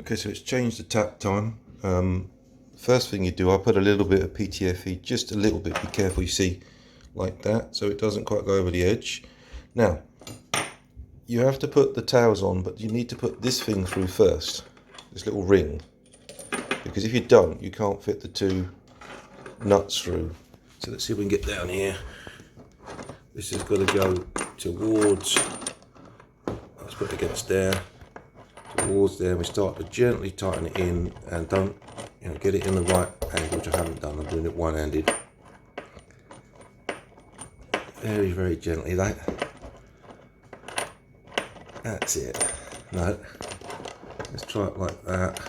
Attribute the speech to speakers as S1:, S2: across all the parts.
S1: Okay, so it's changed the tap time. First thing you do, I put a little bit of PTFE, just a little bit, be careful, you see, like that, so it doesn't quite go over the edge. Now, you have to put the towels on, but you need to put this thing through first, this little ring, because if you don't, you can't fit the two nuts through. So let's see if we can get down here. This has got to go towards, let's put it against there, towards there. We start to gently tighten it in, and don't, get it in the right angle, which I haven't done. I'm doing it one-handed. Very, very gently. That's it. No, let's try it like that.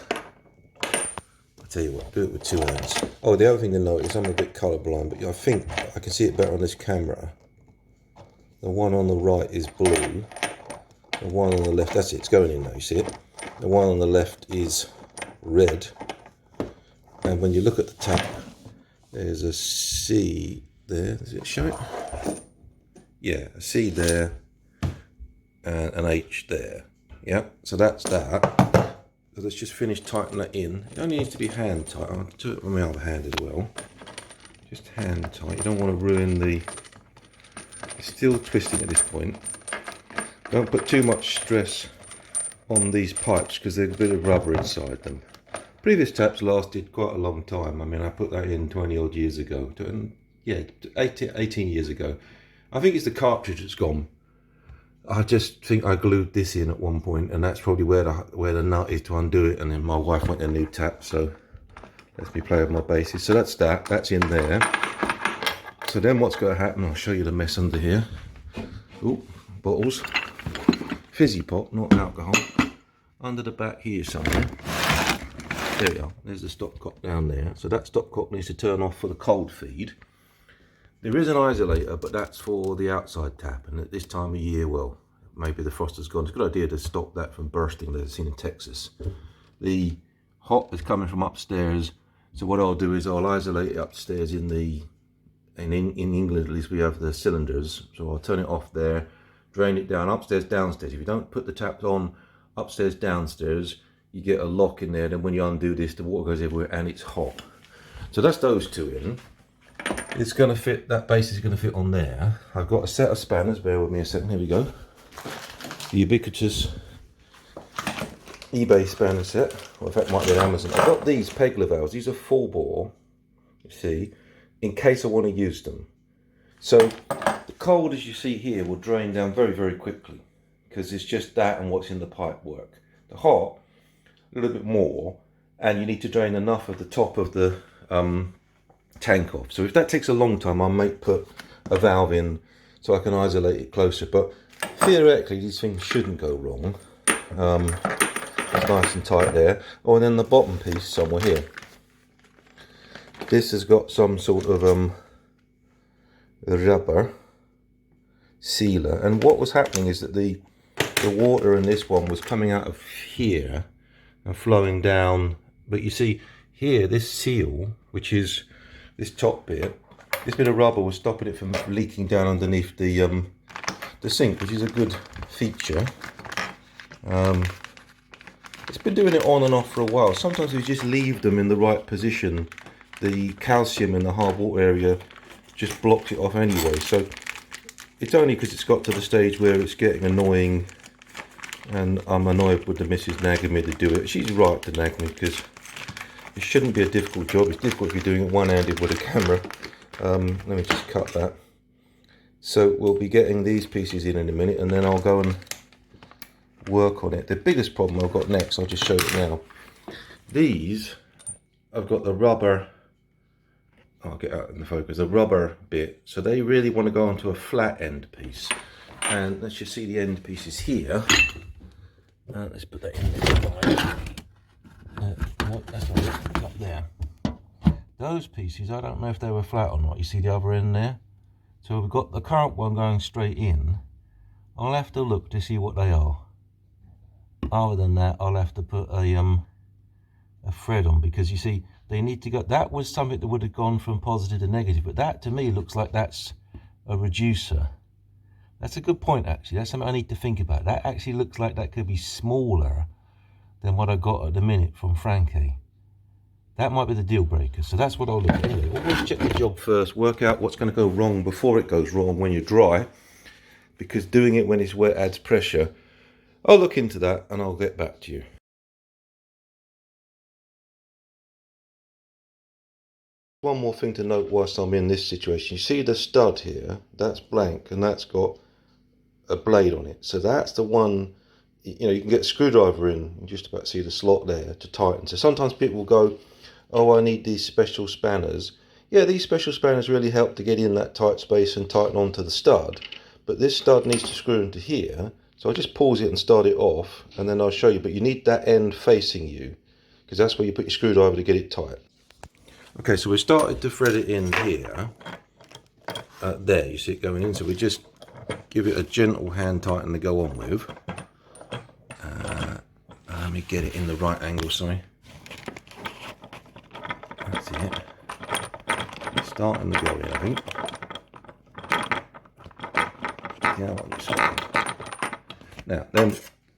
S1: I'll tell you what, do it with two hands. Oh, the other thing to note is I'm a bit colourblind, but I think I can see it better on this camera. The one on the right is blue. The one on the left, that's it, it's going in now, you see it? The one on the left is red. And when you look at the tap, there's a C there. Does it show it? Yeah, a C there and an H there. Yeah, so that's that. So let's just finish tightening that in. It only needs to be hand tight. I'll do it with my other hand as well. Just hand tight. You don't want to ruin the... It's still twisting at this point. Don't put too much stress on these pipes because there's a bit of rubber inside them. Previous taps lasted quite a long time. I mean, I put that in 20 odd years ago. Yeah, 18 years ago. I think it's the cartridge that's gone. I just think I glued this in at one point, and that's probably where the nut is to undo it. And then my wife went a new tap, so lets me play with my bases. So that's in there. So then what's going to happen? I'll show you the mess under here. Ooh, bottles. Fizzy pop, not alcohol. Under the back here somewhere. There we are. There's the stopcock down there. So that stopcock needs to turn off for the cold feed. There is an isolator, but that's for the outside tap. And at this time of year, well, maybe the frost has gone. It's a good idea to stop that from bursting, like I've seen in Texas. The hot is coming from upstairs. So what I'll do is I'll isolate it upstairs in England, at least we have the cylinders. So I'll turn it off there, drain it down upstairs, downstairs. If you don't put the taps on upstairs, downstairs, you get a lock in there. Then when you undo this, the water goes everywhere and it's hot. So that's those two in. It's going to fit, that base is going to fit on there. I've got a set of spanners, bear with me a second, here we go. The ubiquitous eBay spanner set, or in fact might be on Amazon. I've got these Pegler valves, these are 4-bore, you see, in case I want to use them. So the cold, as you see here, will drain down very, very quickly, because it's just that and what's in the pipe work. The hot, a little bit more, and you need to drain enough of the top of the tank off. So if that takes a long time, I might put a valve in so I can isolate it closer, but theoretically these things shouldn't go wrong. It's nice and tight there. Oh, and then the bottom piece somewhere here, this has got some sort of rubber sealer, and what was happening is that the water in this one was coming out of here and flowing down, but you see here this seal, which is this top bit, this bit of rubber was stopping it from leaking down underneath the sink, which is a good feature. It's been doing it on and off for a while. Sometimes we just leave them in the right position, the calcium in the hard water area just blocks it off anyway. So it's only because it's got to the stage where it's getting annoying, and I'm annoyed with the missus nagging me to do it. She's right to nag me, because it shouldn't be a difficult job. It's difficult if you're doing it one-handed with a camera. Let me just cut that. So we'll be getting these pieces in a minute, and then I'll go and work on it. The biggest problem I've got next, I'll just show it now. These, I've got the rubber, I'll get out in the focus, the rubber bit. So they really want to go onto a flat end piece. And let's just see the end pieces here. Let's put that in there. No, that's not it, up there. Those pieces, I don't know if they were flat or not. You see the other end there? So we've got the current one going straight in. I'll have to look to see what they are. Other than that, I'll have to put a thread on, because you see, they need to go, that was something that would have gone from positive to negative, but that to me looks like that's a reducer. That's a good point, actually. That's something I need to think about. That actually looks like that could be smaller than what I got at the minute from Frankie. That might be the deal breaker. So that's what I'll look at. Anyway, always check the job first. Work out what's going to go wrong before it goes wrong when you're dry. Because doing it when it's wet adds pressure. I'll look into that and I'll get back to you. One more thing to note whilst I'm in this situation. You see the stud here? That's blank and that's got a blade on it. So that's the one, you know, you can get a screwdriver in and just about see the slot there to tighten. So sometimes people will go, oh, I need these special spanners. Yeah, these special spanners really help to get in that tight space and tighten onto the stud. But this stud needs to screw into here. So I'll just pause it and start it off and then I'll show you. But you need that end facing you because that's where you put your screwdriver to get it tight. Okay, so we started to thread it in here. There, you see it going in. So we just give it a gentle hand tighten to go on with. Let me get it in the right angle, sorry. That's it. Starting to go in, I think. Yeah, on this one. Now, then,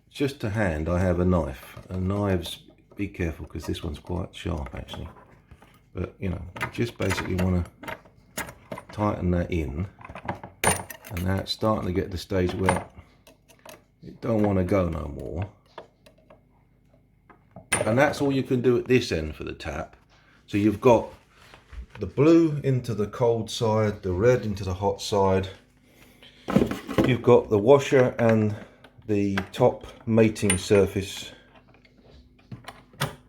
S1: just to hand, I have a knife. And knives, be careful because this one's quite sharp actually. But, you know, just basically want to tighten that in. And now it's starting to get to the stage where you don't want to go no more. And that's all you can do at this end for the tap. So you've got the blue into the cold side, the red into the hot side. You've got the washer and the top mating surface.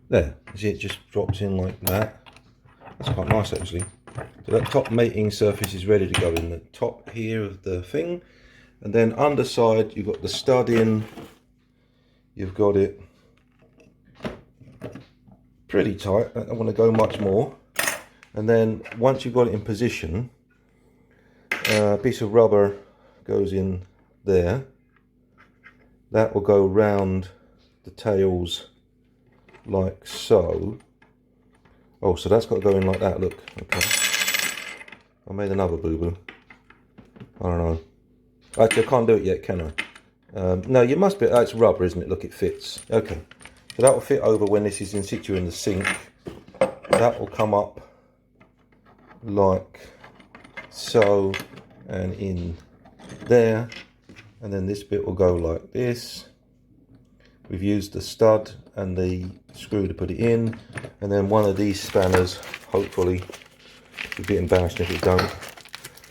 S1: There, you see it just drops in like that. That's quite nice actually. So that top mating surface is ready to go in the top here of the thing. And then underside you've got the stud in. You've got it pretty tight. I don't want to go much more. And then once you've got it in position, a piece of rubber goes in there. That will go round the tails like so. Oh, so that's got to go in like that, look. Okay. I made another boo-boo. I don't know. Actually, I can't do it yet, can I? No, you must be. Oh, it's rubber, isn't it? Look, it fits. Okay. So that will fit over when this is in situ in the sink. That will come up like so and in there. And then this bit will go like this. We've used the stud and the screw to put it in, and then one of these spanners, hopefully, it'd be embarrassing if it don't,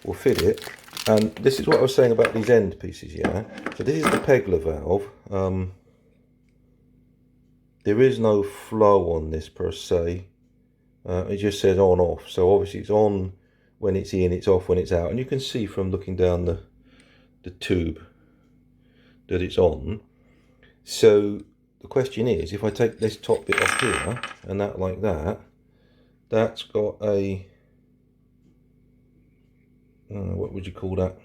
S1: will fit it. And this is what I was saying about these end pieces, yeah? So this is the pegler valve. There is no flow on this per se. It just says on off. So obviously it's on when it's in, it's off when it's out. And you can see from looking down the tube that it's on. So the question is, if I take this top bit off here and that like that, that's got a, what would you call that?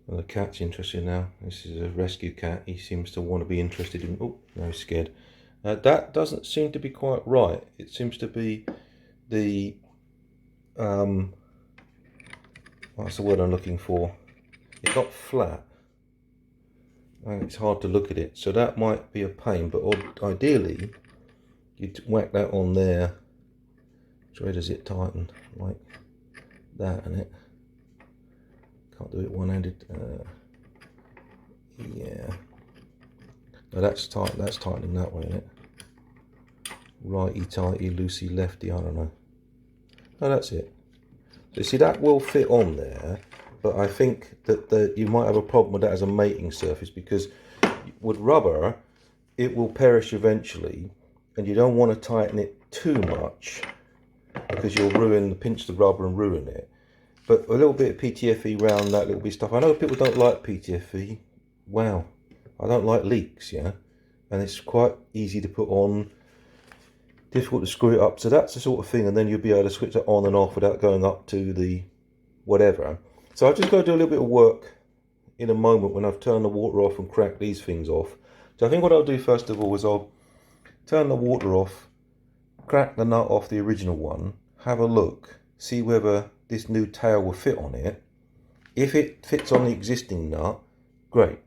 S1: Well, the cat's interested now. This is a rescue cat. He seems to want to be interested in, oh, no, he's scared. That doesn't seem to be quite right. It seems to be the, what's the word I'm looking for? It's not flat. It's hard to look at it, so that might be a pain, but ideally you'd whack that on there. So where does it tighten? Like that, and it can't do it one-handed. Yeah, no, that's tight. That's tightening that way, isn't it? Righty tighty, loosey lefty. I don't know. No, that's it. So see, that will fit on there. But I think that you might have a problem with that as a mating surface, because with rubber, it will perish eventually, and you don't want to tighten it too much because you'll pinch the rubber and ruin it. But a little bit of PTFE around that little bit of stuff. I know people don't like PTFE. Wow, I don't like leaks, yeah, and it's quite easy to put on, difficult to screw it up. So that's the sort of thing, and then you'll be able to switch it on and off without going up to the whatever. So I've just got to do a little bit of work in a moment when I've turned the water off and cracked these things off. So I think what I'll do first of all is I'll turn the water off, crack the nut off the original one, have a look, see whether this new tail will fit on it. If it fits on the existing nut, great,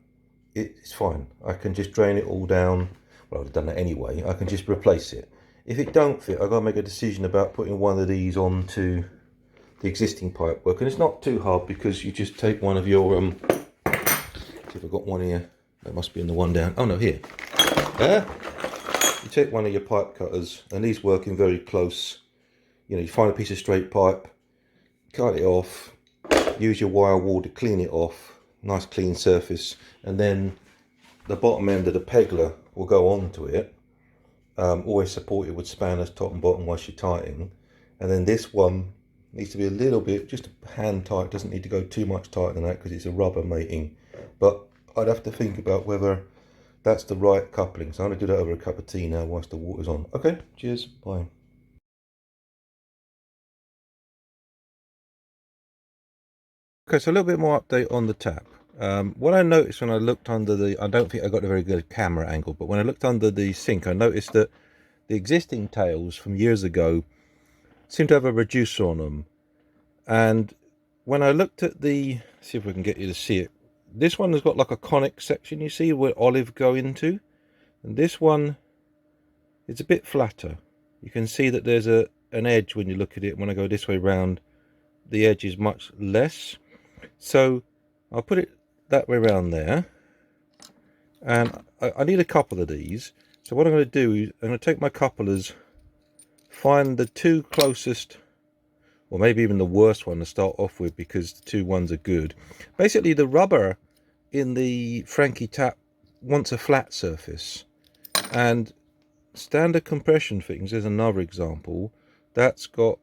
S1: it's fine. I can just drain it all down. well, I've done that anyway, I can just replace it. If it don't fit, I've got to make a decision about putting one of these onto the existing pipe work, and it's not too hard because you just take one of your see if I've got one here. That must be in the one down. Oh no, here. You take one of your pipe cutters, and these work in very close. You know, you find a piece of straight pipe, cut it off, use your wire wall to clean it off, nice clean surface, and then the bottom end of the pegler will go onto it. Always support it with spanners top and bottom whilst you're tightening, and then this one needs to be a little bit, just hand tight, doesn't need to go too much tighter than that because it's a rubber mating, but I'd have to think about whether that's the right coupling. So I'm going to do that over a cup of tea now whilst the water's on. Okay, cheers, bye. Okay, so a little bit more update on the tap. What I noticed when I looked under the, I don't think I got a very good camera angle, but when I looked under the sink, I noticed that the existing tails from years ago seem to have a reducer on them. And when I looked at the, see if we can get you to see it, this one has got like a conic section, you see, where olive go into. And this one is a bit flatter. You can see that there's an edge when you look at it. When I go this way round, the edge is much less. So I'll put it that way around there, and I need a couple of these. So what I'm going to do is I'm going to take my couplers, find the two closest, or maybe even the worst one to start off with, because the two ones are good. Basically the rubber in the Frankie tap wants a flat surface, and standard compression fittings, there's another example, that's got,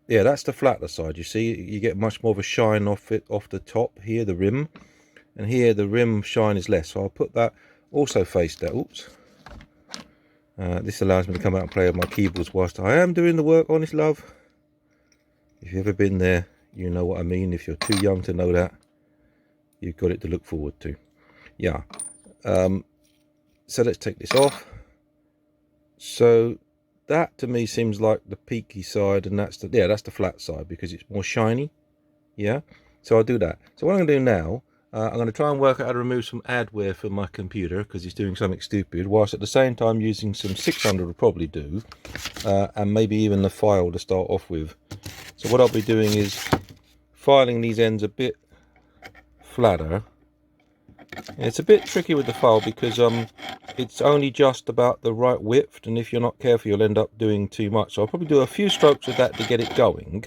S1: yeah, that's the flatter side. You see, you get much more of a shine off it, off the top here, the rim, and here the rim shine is less. So I'll put that also face that. Oops. This allows me to come out and play with my keyboards whilst I am doing the work, honest love. If you've ever been there, you know what I mean. If you're too young to know that, you've got it to look forward to. Yeah. So let's take this off. So that to me seems like the peaky side, and that's the, yeah, that's the flat side because it's more shiny. Yeah, so I'll do that. So what I'm going to do now, I'm going to try and work out how to remove some adware from my computer because it's doing something stupid, whilst at the same time using some 600 will probably do, and maybe even the file to start off with. So what I'll be doing is filing these ends a bit flatter. It's a bit tricky with the file because it's only just about the right width, and if you're not careful you'll end up doing too much. So I'll probably do a few strokes with that to get it going,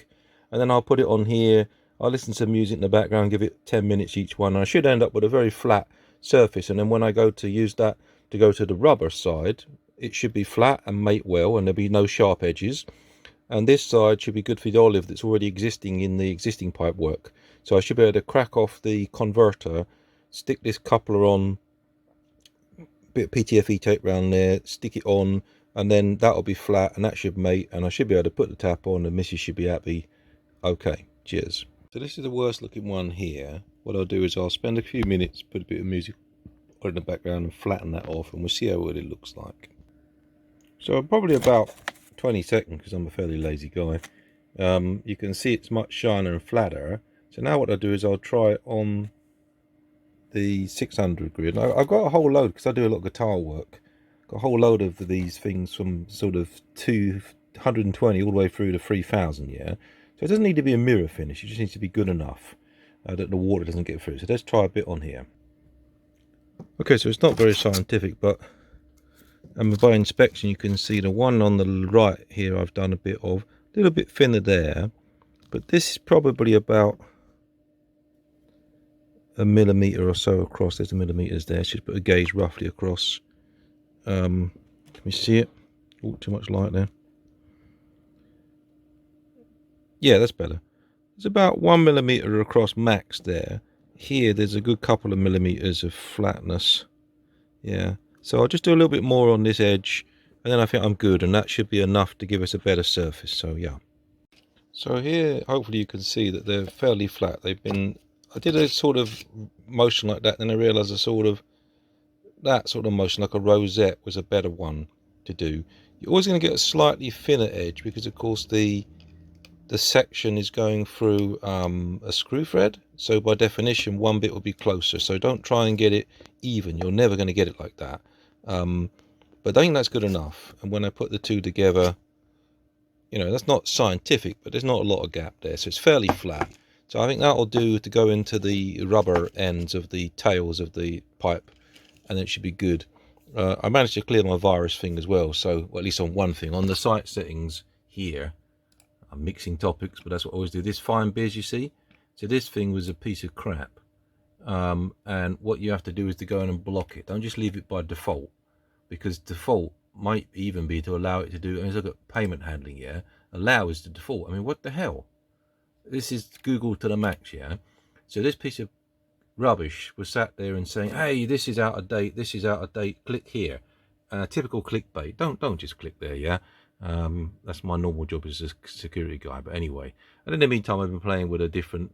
S1: and then I'll put it on here. I'll listen to music in the background, give it 10 minutes each one, and I should end up with a very flat surface. And then when I go to use that to go to the rubber side, it should be flat and mate well, and there'll be no sharp edges. And this side should be good for the olive that's already existing in the existing pipe work. So I should be able to crack off the converter, stick this coupler on, bit of PTFE tape around there, stick it on, and then that'll be flat and that should mate, and I should be able to put the tap on and Mrs should be happy. Okay, cheers. So this is the worst looking one here. What I'll do is I'll spend a few minutes, put a bit of music on in the background and flatten that off, and we'll see what it looks like. So probably about 20 seconds because I'm a fairly lazy guy. You can see it's much shinier and flatter. So now what I'll do is I'll try it on the 600 grid. I've got a whole load because I do a lot of guitar work. Got a whole load of these things from sort of 220 all the way through to 3000. Yeah, so it doesn't need to be a mirror finish. It just needs to be good enough that the water doesn't get through. So let's try a bit on here. Okay, so it's not very scientific, but by inspection you can see the one on the right here I've done a bit of, a little bit thinner there, but this is probably about a millimetre or so across. There's the millimetres there. Just put a gauge roughly across. Can we see it? Oh, too much light there. Yeah, that's better. It's about 1 millimetre across max there. Here there's a good couple of millimetres of flatness. Yeah, so I'll just do a little bit more on this edge, and then I think I'm good, and that should be enough to give us a better surface. So yeah. So here hopefully you can see that they're fairly flat. They've been, I did a sort of motion like that, then I realised that sort of motion like a rosette was a better one to do. You're always going to get a slightly thinner edge because of course the section is going through a screw thread, so by definition one bit will be closer. So don't try and get it even, you're never going to get it like that. But I think that's good enough. And when I put the two together, you know, that's not scientific, but there's not a lot of gap there, so it's fairly flat. So I think that'll do to go into the rubber ends of the tails of the pipe, and it should be good. I managed to clear my virus thing as well, so well, at least on one thing. On the site settings here, I'm mixing topics, but that's what I always do. This fine biz, you see? So this thing was a piece of crap. And what you have to do is to go in and block it. Don't just leave it by default, because default might even be to allow it to do, and look at payment handling, yeah? Allow is the default. I mean, what the hell? This is Google to the max, yeah? So this piece of rubbish was sat there and saying, hey, this is out of date, this is out of date, click here. Typical clickbait. Don't just click there, yeah? That's my normal job as a security guy, but anyway. And in the meantime, I've been playing with a different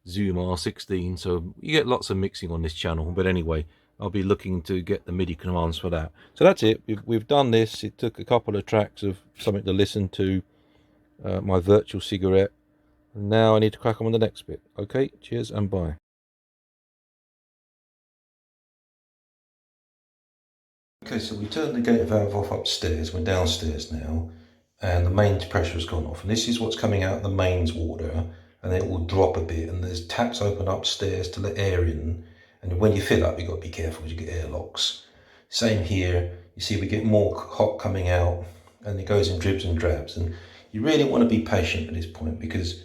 S1: Zoom R16, so you get lots of mixing on this channel. But anyway, I'll be looking to get the MIDI commands for that. So that's it. We've done this. It took a couple of tracks of something to listen to, my virtual cigarette. And now I need to crack on with the next bit. Okay, cheers and bye. Okay, so we turned the gate valve off upstairs. We're downstairs now, and the mains pressure has gone off. And this is what's coming out of the mains water, and it will drop a bit. And there's taps open upstairs to let air in. And when you fill up, you've got to be careful because you get airlocks. Same here. You see, we get more hot coming out, and it goes in dribs and drabs. And you really want to be patient at this point, because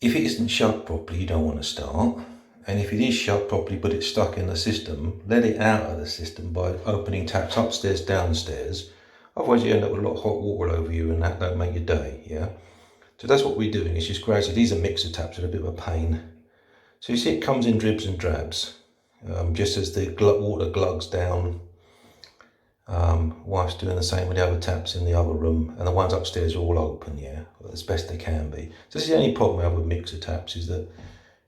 S1: if it isn't shut properly, you don't want to start. And if it is shut properly but it's stuck in the system, let it out of the system by opening taps upstairs, downstairs. Otherwise you end up with a lot of hot water over you, and that don't make your day, yeah? So that's what we're doing. It's just gradually, these are mixer taps, they're a bit of a pain. So you see it comes in dribs and drabs, just as the water glugs down. Wife's doing the same with the other taps in the other room, and the ones upstairs are all open, yeah, as best they can be. So this is the only problem we have with mixer taps, is that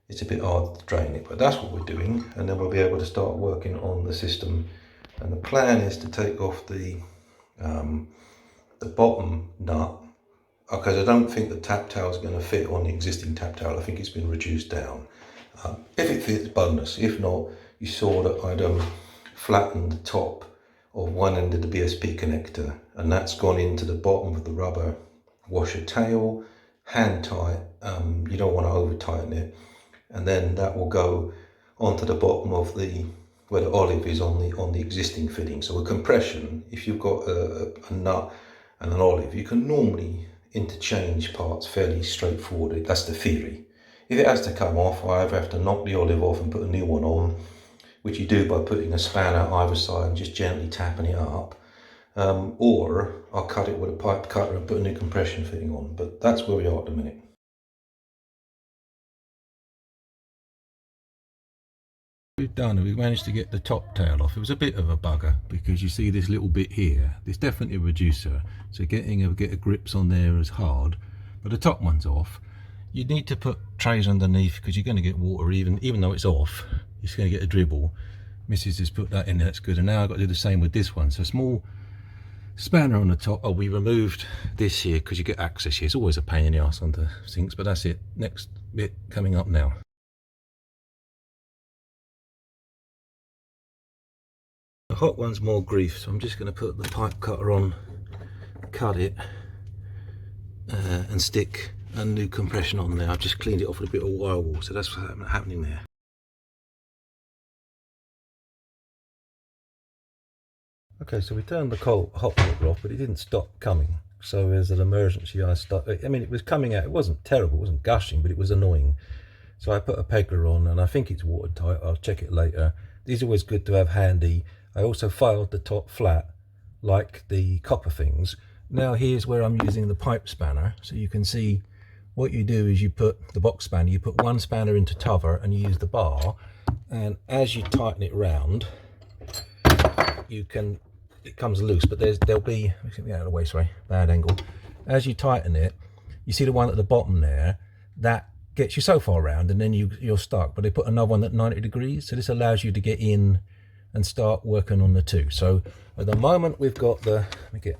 S1: it's a bit hard to drain it, but that's what we're doing, and then we'll be able to start working on the system. And the plan is to take off the bottom nut, because I don't think the tap tail is going to fit on the existing tap tail. I think it's been reduced down. If it fits, bonus. If not, you saw that I'd flattened the top of one end of the BSP connector, and that's gone into the bottom of the rubber washer tail, hand tight. You don't want to over tighten it, and then that will go onto the bottom of the, where the olive is on the existing fitting. So with compression, if you've got a nut and an olive, you can normally interchange parts fairly straightforward. That's the theory. If it has to come off, I either have to knock the olive off and put a new one on, which you do by putting a spanner either side and just gently tapping it up, or I'll cut it with a pipe cutter and put a new compression fitting on. But that's where we are at the minute. We've done, we managed to get the top tail off. It was a bit of a bugger, because you see this little bit here, there's definitely a reducer, so getting a grips on there is hard, but the top one's off. You need to put trays underneath, because you're going to get water, even though it's off, you're going to get a dribble. Mrs. has put that in there, that's good. And now I've got to do the same with this one. So a small spanner on the top. Oh, we removed this here because you get access here. It's always a pain in the ass on the sinks, but that's it. Next bit coming up now. The hot one's more grief, so I'm just going to put the pipe cutter on, cut it, and stick a new compression on there. I've just cleaned it off with a bit of wire wool, so that's what's happening there. Okay, so we turned the hot water off, but it didn't stop coming. So as an emergency, I mean, it was coming out. It wasn't terrible, it wasn't gushing, but it was annoying. So I put a pegler on, and I think it's watertight. I'll check it later. These are always good to have handy. I also filed the top flat, like the copper things. Now here's where I'm using the pipe spanner. So you can see what you do is you put the box spanner, you put one spanner into t'other, and you use the bar. And as you tighten it round, it comes loose, but there'll be, let me get out of the way, sorry, bad angle. As you tighten it, you see the one at the bottom there, that gets you so far around, and then you're stuck. But they put another one at 90 degrees, so this allows you to get in and start working on the two. So at the moment we've got the,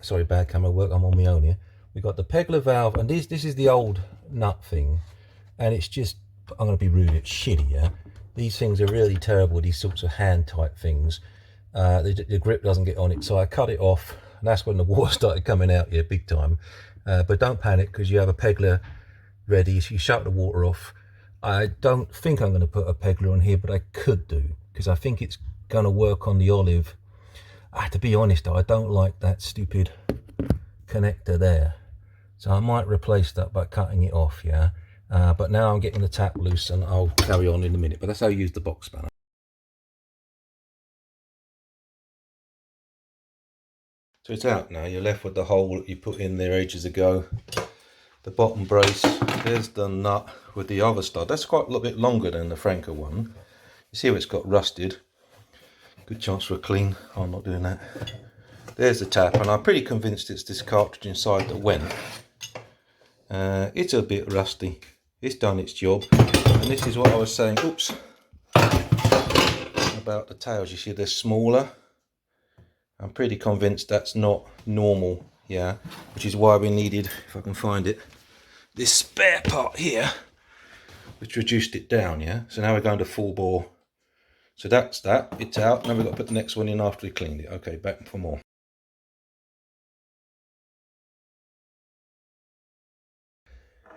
S1: sorry, bad camera work, I'm on my own here. We've got the pegler valve, and this is the old nut thing, and it's just, I'm going to be rude, it's shitty, yeah? These things are really terrible, these sorts of hand tight things.
S2: the grip doesn't get on it. So I cut it off, and that's when the water started coming out here big time. But don't panic, because you have a pegler ready. So you shut the water off. I don't think I'm going to put a pegler on here, but I could do, because I think it's going to work on the olive. To be honest though, I don't like that stupid connector there, so I might replace that by cutting it off. Yeah, but now I'm getting the tap loose, and I'll carry on in a minute. But that's how you use the box spanner. So it's out now. You're left with the hole that you put in there ages ago, the bottom brace. There's the nut with the other stud. That's quite a little bit longer than the Franco one. You see how it's got rusted. Good chance for a clean. Oh, I'm not doing that. There's the tap, and I'm pretty convinced it's this cartridge inside that went. It's a bit rusty. It's done its job. And this is what I was saying, oops, about the tails. You see they're smaller. I'm pretty convinced that's not normal, yeah, which is why we needed, if I can find it, this spare part here, which reduced it down, yeah. So now we're going to full bore. So that's that, it's out. Now we've got to put the next one in after we cleaned it. Okay, back for more.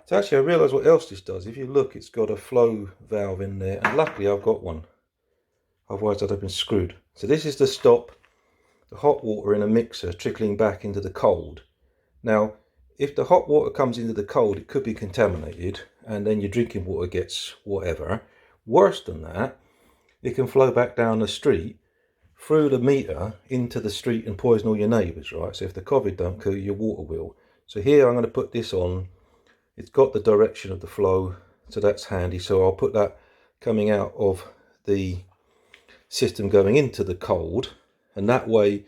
S2: So actually I realised what else this does. If you look, it's got a flow valve in there, and luckily I've got one. Otherwise I'd have been screwed. So this is to stop the hot water in a mixer trickling back into the cold. Now, if the hot water comes into the cold, it could be contaminated, and then your drinking water gets whatever. Worse than that, it can flow back down the street through the meter into the street and poison all your neighbours, right? So if the COVID don't kill you, your water will. So here I'm going to put this on. It's got the direction of the flow, so that's handy. So I'll put that coming out of the system going into the cold, and that way,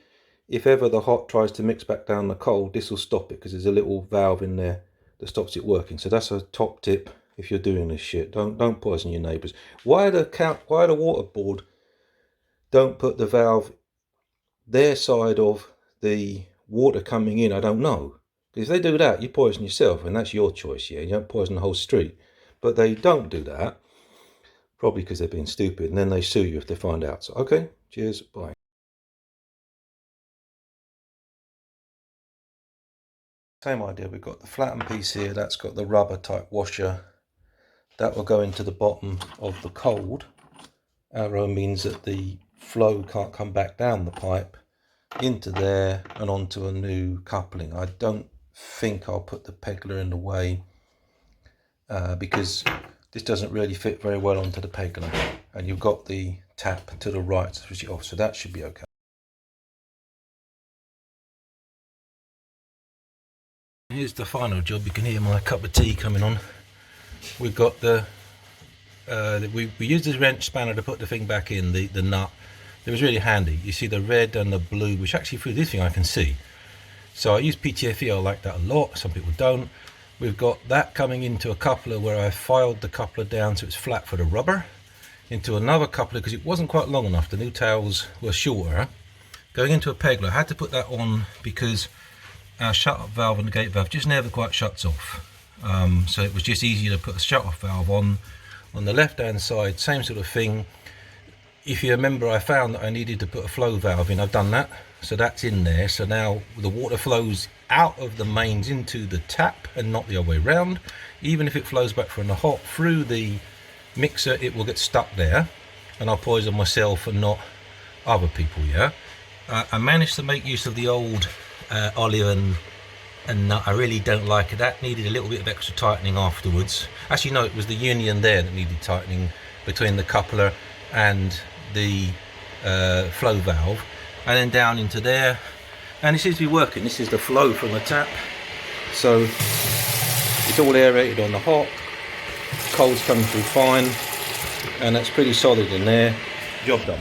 S2: if ever the hot tries to mix back down the cold, this will stop it, because there's a little valve in there that stops it working. So that's a top tip if you're doing this shit. Don't poison your neighbours. Why the water board don't put the valve their side of the water coming in, I don't know. Because if they do that, you poison yourself, and that's your choice, yeah. You don't poison the whole street. But they don't do that, probably because they're being stupid, and then they sue you if they find out. So okay, cheers, bye. Same idea, we've got the flattened piece here, that's got the rubber type washer. That will go into the bottom of the cold. Arrow means that the flow can't come back down the pipe into there and onto a new coupling. I don't think I'll put the pegler in the way because this doesn't really fit very well onto the pegler. And you've got the tap to the right to switch it off, so that should be okay. Here's the final job. You can hear my cup of tea coming on. We've got the we used this wrench spanner to put the thing back in, the nut. It was really handy. You see the red and the blue, which actually through this thing I can see. So I use PTFE, I like that a lot. Some people don't. We've got that coming into a coupler where I filed the coupler down so it's flat for the rubber, into another coupler because it wasn't quite long enough. The new tails were shorter. Going into a pegler, I had to put that on because our shut-off valve and the gate valve just never quite shuts off. So it was just easier to put a shut-off valve on the left-hand side, same sort of thing. If you remember, I found that I needed to put a flow valve in. I've done that, so that's in there. So now the water flows out of the mains into the tap and not the other way around. Even if it flows back from the hot through the mixer, it will get stuck there, and I'll poison myself and not other people, yeah? I managed to make use of the old olive and nut. I really don't like it. That needed a little bit of extra tightening afterwards. Actually no, it was the union there that needed tightening between the coupler and the flow valve, and then down into there, and it seems to be working. This is the flow from the tap, so it's all aerated on the hot, cold's coming through fine, and that's pretty solid in there. Job done.